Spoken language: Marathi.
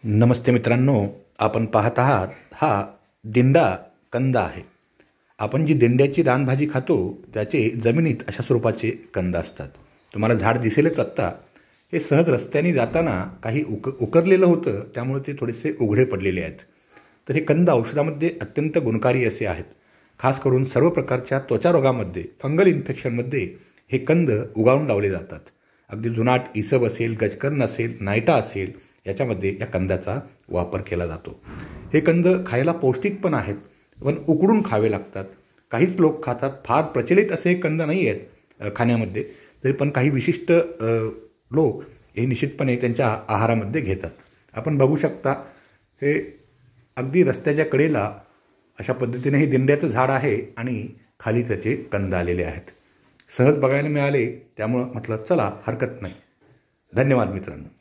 नमस्ते मित्रांनो, आपण पाहत आहात हा दिंडा कंद आहे। आपण जी दिंड्याची रानभाजी खातो त्याचे जमिनीत अशा स्वरूपाचे कंद असतात। तुम्हाला झाड दिसेलच आत्ता। हे सहज रस्त्याने जाताना काही उकरलेलं होतं, त्यामुळे ते थोडेसे उघडे पडलेले आहेत। तर हे कंद औषधामध्ये अत्यंत गुणकारी असे आहेत। खास करून सर्व प्रकारच्या त्वचा रोगामध्ये, फंगल इन्फेक्शनमध्ये हे कंद उगाळून लावले जातात। अगदी जुनाट इसब असेल, गजकर्ण असेल, नायटा असेल, याच्यामध्ये या कंदाचा वापर केला जातो। हे कंद खायला पौष्टिक पण आहेत, पण उकडून खावे लागतात। काहीच लोक खातात, फार प्रचलित असे कंद नाही आहेत खाण्यामध्ये, तरी पण काही विशिष्ट लोक हे निश्चितपणे त्यांच्या आहारामध्ये घेतात। आपण बघू शकता, हे अगदी रस्त्याच्या कडेला अशा पद्धतीने हे दिंड्याचं झाड आहे आणि खाली त्याचे कंद आलेले आहेत। सहज बघायला मिळाले, त्यामुळं म्हटलं चला हरकत नाही। धन्यवाद मित्रांनो।